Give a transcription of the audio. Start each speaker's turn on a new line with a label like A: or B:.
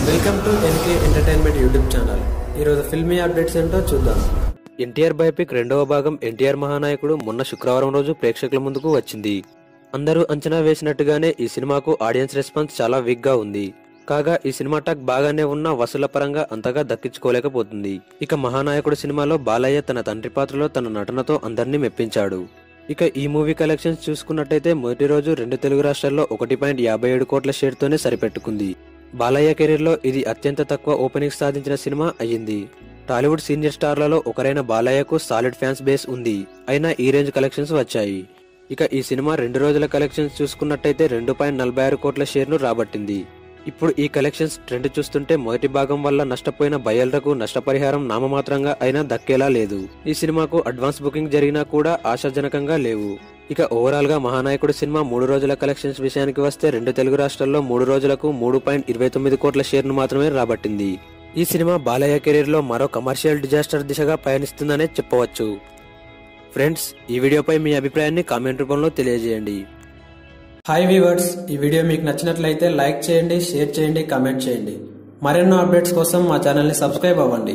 A: Welcome to NK entertainment YouTube channel. ఈరోజు filmy updates ఏంటో చూద్దాం.
B: ఎన్టీఆర్ బయోపిక్ రెండవ భాగం ఎన్టీఆర్ మహానాయకుడు మొన్న శుక్రవారం రోజు ప్రేక్షకుల ముందుకు వచ్చింది. అందరూ అంచనా వేసినట్టుగానే ఈ సినిమాకు ఆడియన్స్ రెస్పాన్స్ చాలా వీక్ గా ఉంది. కాగా ఈ సినిమా టాక్ బాగానే ఉన్న వసూళ్ల పరంగా అంతగా దక్కించుకోలేకపోతుంది. ఇక మహానాయకుడు సినిమాలో బాలయ్య తన తండ్రి పాత్రలో తన నటనతో అందరినీ మెప్పించాడు. ఇక ఈ మూవీ కలెక్షన్స్ చూసుకున్నట్టయితే మొదటి రోజు 2 తెలుగు రాష్ట్రాల్లో 1.57 కోట్ల షేర్ తోనే సరిపెట్టుకుంది. బాలయ్య కెరీర్ లో ఇది అత్యంత తక్కువ ఓపెనింగ్ సాధించిన సినిమా అయ్యింది. టాలీవుడ్ సీనియర్ స్టార్లలో ఒకరైన బాలయ్యకు సాలిడ్ ఫ్యాన్స్ బేస్ ఉంది. అయినా ఈ రేంజ్ కలెక్షన్స్ వచ్చాయి. ఇక ఈ సినిమా 2 రోజుల కలెక్షన్స్ చూసుకున్నట్టయితే 2.46 కోట్ల షేర్ ను రాబట్టింది. ఇప్పుడు ఈ కలెక్షన్స్ ట్రెండ్ చూస్తుంటే మొదటి భాగం వల్ల నష్టపోయిన బయ్యర్లకు నష్టపరిహారం నామమాత్రంగా అయినా దక్కేలా లేదు. ఈ సినిమాకు అడ్వాన్స్ బుకింగ్ జరిగినా కూడా ఆశాజనకంగా లేవు. ఇక ఓవరాల్ గా మహానాయకుడు సినిమా 3 రోజుల కలెక్షన్స్ విషయానికి వస్తే 2 తెలుగు రాష్ట్రాల్లో 3 రోజులకు 3.29 కోట్ల షేర్ ను మాత్రమే రాబట్టింది. ఈ సినిమా బాలయ్య కెరీర్ లో మరో కమర్షియల్ డిజాస్టర్ దిశగా పయనిస్తుందనే చెప్పవచ్చు. ఫ్రెండ్స్, ఈ వీడియోపై మీ అభిప్రాయాన్ని కామెంట్ రూపంలో తెలియజేయండి.
A: హాయ్ వ్యూవర్స్, ఈ వీడియో మీకు నచ్చినట్లయితే లైక్ చేయండి, షేర్ చేయండి, కామెంట్ చేయండి. మరెన్నో అప్డేట్స్ కోసం మా ఛానల్ ని సబ్స్క్రైబ్ అవ్వండి.